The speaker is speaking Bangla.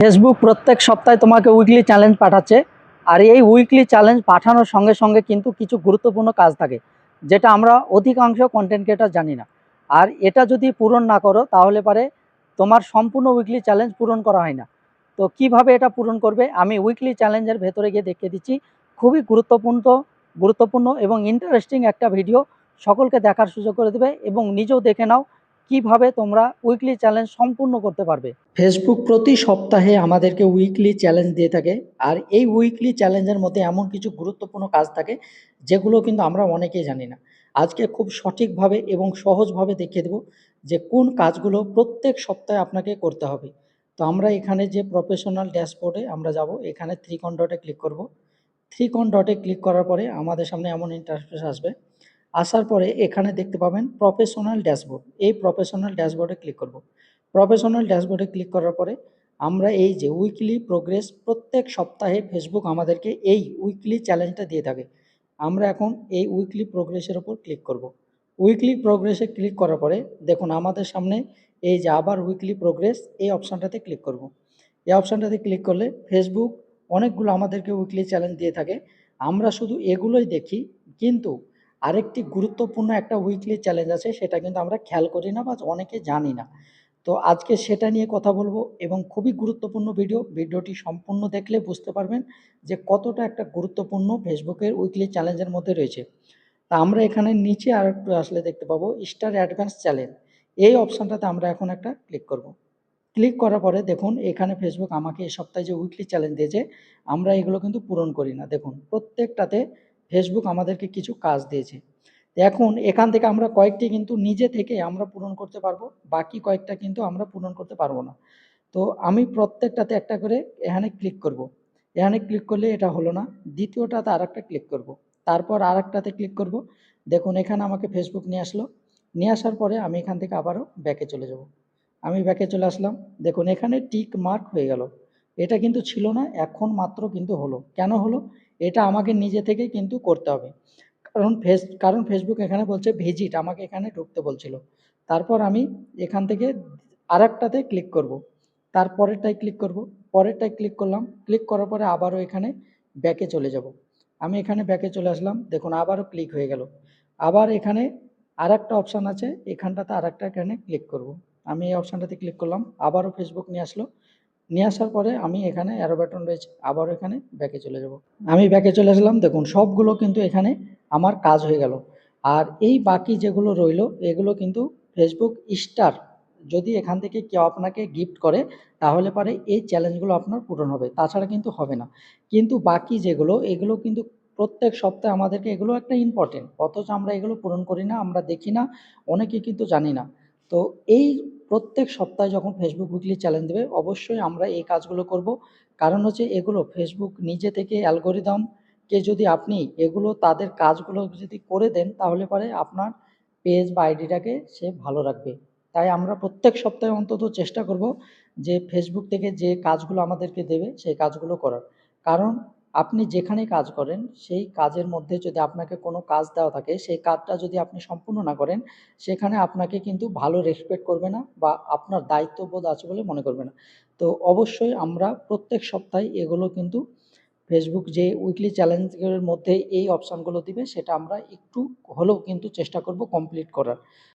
ফেসবুক প্রত্যেক সপ্তাহে তোমাকে উইকলি চ্যালেঞ্জ পাঠাচ্ছে। আর এই উইকলি চ্যালেঞ্জ পাঠানোর সঙ্গে সঙ্গে কিন্তু কিছু গুরুত্বপূর্ণ কাজ থাকে, যেটা আমরা অধিকাংশ কন্টেন্ট ক্রিয়েটর জানি না। আর এটা যদি পূরণ না করো তাহলে পারে তোমার সম্পূর্ণ উইকলি চ্যালেঞ্জ পূরণ করা হয় না। তো কিভাবে এটা পূরণ করবে আমি উইকলি চ্যালেঞ্জের ভেতরে গিয়ে দেখিয়ে দিচ্ছি। খুবই গুরুত্বপূর্ণ এবং ইন্টারেস্টিং একটা ভিডিও, সকলকে দেখার সুযোগ করে দেবে এবং নিজেও দেখে নাও কিভাবে তোমরা উইকলি চ্যালেঞ্জ সম্পূর্ণ করতে পারবে। ফেসবুক প্রতি সপ্তাহে আমাদেরকে উইকলি চ্যালেঞ্জ দিয়ে থাকে। আর এই উইকলি চ্যালেঞ্জের মধ্যে এমন কিছু গুরুত্বপূর্ণ কাজ থাকে যেগুলো কিন্তু আমরা অনেকেই জানি না। আজকে খুব সঠিকভাবে এবং সহজভাবে দেখিয়ে দেবো যে কোন কাজগুলো প্রত্যেক সপ্তাহে আপনাকে করতে হবে। তো আমরা এখানে যে প্রফেশনাল ড্যাশবোর্ডে আমরা যাব, এখানে ত্রিকোণ ডটে ক্লিক করব। ত্রিকোণ ডটে ক্লিক করার পরে আমাদের সামনে এমন ইন্টারফেস আসবে। আসার পরে এখানে দেখতে পাবেন প্রফেশনাল ড্যাশবোর্ড। এই প্রফেশনাল ড্যাশবোর্ডে ক্লিক করব। প্রফেশনাল ড্যাশবোর্ডে ক্লিক করার পরে আমরা এই যে উইকলি প্রোগ্রেস, প্রত্যেক সপ্তাহে ফেসবুক আমাদেরকে এই উইকলি চ্যালেঞ্জটা দিয়ে থাকে। আমরা এখন এই উইকলি প্রোগ্রেসের ওপর ক্লিক করব। উইকলি প্রোগ্রেসে ক্লিক করার পরে দেখুন আমাদের সামনে এই যে আবার উইকলি প্রোগ্রেস, এই অপশানটাতে ক্লিক করব। এই অপশানটাতে ক্লিক করলে ফেসবুক অনেকগুলো আমাদেরকে উইকলি চ্যালেঞ্জ দিয়ে থাকে। আমরা শুধু এগুলোই দেখি, কিন্তু আরেকটি গুরুত্বপূর্ণ একটা উইকলি চ্যালেঞ্জ আছে, সেটা কিন্তু আমরা খেয়াল করি না বা অনেকে জানি না। তো আজকে সেটা নিয়ে কথা বলবো এবং খুবই গুরুত্বপূর্ণ ভিডিওটি সম্পূর্ণ দেখলে বুঝতে পারবেন যে কতটা একটা গুরুত্বপূর্ণ ফেসবুকের উইকলি চ্যালেঞ্জের মধ্যে রয়েছে। তা আমরা এখানে নিচে আর একটু আসলে দেখতে পাবো স্টার অ্যাডভান্স চ্যালেঞ্জ। এই অপশানটাতে আমরা এখন একটা ক্লিক করব। ক্লিক করার পরে দেখুন এখানে ফেসবুক আমাকে এই সপ্তাহে যে উইকলি চ্যালেঞ্জ দিয়েছে, আমরা এগুলো কিন্তু পূরণ করি না। দেখুন প্রত্যেকটাতে ফেসবুক আমাদেরকে কিছু কাজ দিয়েছে। এখন এখান থেকে আমরা কয়েকটি কিন্তু নিজে থেকে আমরা পূরণ করতে পারবো, বাকি কয়েকটা কিন্তু আমরা পূরণ করতে পারবো না। তো আমি প্রত্যেকটাতে একটা করে এখানে ক্লিক করব। এখানে ক্লিক করলে এটা হলো না, দ্বিতীয়টাতে আর একটা ক্লিক করব। তারপর আর একটাতে ক্লিক করব। দেখুন এখানে আমাকে ফেসবুক নিয়ে আসলো। নিয়ে আসার পরে আমি এখান থেকে আবারও ব্যাকে চলে যাব। আমি ব্যাকে চলে আসলাম। দেখুন এখানে টিক মার্ক হয়ে গেল। এটা কিন্তু ছিল না, এখন মাত্র কিন্তু হলো। কেন হলো? এটা আমাকে নিজে থেকেই কিন্তু করতে হবে। কারণ ফেসবুক এখানে বলছে ভিজিট, আমাকে এখানে ঢুকতে বলছিল। তারপর আমি এখান থেকে আরেকটাতে ক্লিক করব। তারপরেরটায় ক্লিক করব। পরেরটায় ক্লিক করলাম। ক্লিক করার পরে আবারও এখানে ব্যাকে চলে যাব। আমি এখানে ব্যাকে চলে আসলাম। দেখুন আবারও ক্লিক হয়ে গেল। আবার এখানে আরেকটা অপশান আছে, এখানটাতে আরেকটা এখানে ক্লিক করব। আমি এই অপশানটাতে ক্লিক করলাম। আবারও ফেসবুক নিয়ে আসলো। নিয়ে আসার পরে আমি এখানে অ্যারো বাটন রয়েছে, আবারও এখানে ব্যাকে চলে যাব। আমি ব্যাকে চলে আসলাম। দেখুন সবগুলো কিন্তু এখানে আমার কাজ হয়ে গেল। আর এই বাকি যেগুলো রইলো এগুলো কিন্তু ফেসবুক স্টার যদি এখান থেকে কেউ আপনাকে গিফট করে তাহলে পরে এই চ্যালেঞ্জগুলো আপনার পূরণ হবে, তাছাড়া কিন্তু হবে না। কিন্তু বাকি যেগুলো এগুলো কিন্তু প্রত্যেক সপ্তাহে আমাদেরকে, এগুলো একটা ইম্পর্টেন্ট, অথচ আমরা এগুলো পূরণ করি না, আমরা দেখি না, অনেকে কিন্তু জানি না। তো এই প্রত্যেক সপ্তাহে যখন ফেসবুক উইকলি চ্যালেঞ্জ দেবে অবশ্যই আমরা এই কাজগুলো করব। কারণ হচ্ছে এগুলো ফেসবুক নিজে থেকে অ্যালগোরিদমকে যদি আপনি এগুলো তাদের কাজগুলো যদি করে দেন তাহলে পরে আপনার পেজ বা আইডিটাকে সে ভালো রাখবে। তাই আমরা প্রত্যেক সপ্তাহে অন্তত চেষ্টা করব যে ফেসবুক থেকে যে কাজগুলো আমাদেরকে দেবে সেই কাজগুলো করার। কারণ আপনি যেখানেই কাজ করেন সেই কাজের মধ্যে যদি আপনাকে কোনো কাজ দেওয়া থাকে, সেই কাজটা যদি আপনি সম্পূর্ণ না করেন সেখানে আপনাকে কিন্তু ভালো রেসপেক্ট করবে না বা আপনার দায়িত্ববোধ আছে বলে মনে করবে না। তো অবশ্যই আমরা প্রত্যেক সপ্তাহে এগুলো কিন্তু ফেসবুক যে উইকলি চ্যালেঞ্জের মধ্যে এই অপশানগুলো দিবে সেটা আমরা একটু হলেও কিন্তু চেষ্টা করব কমপ্লিট করার।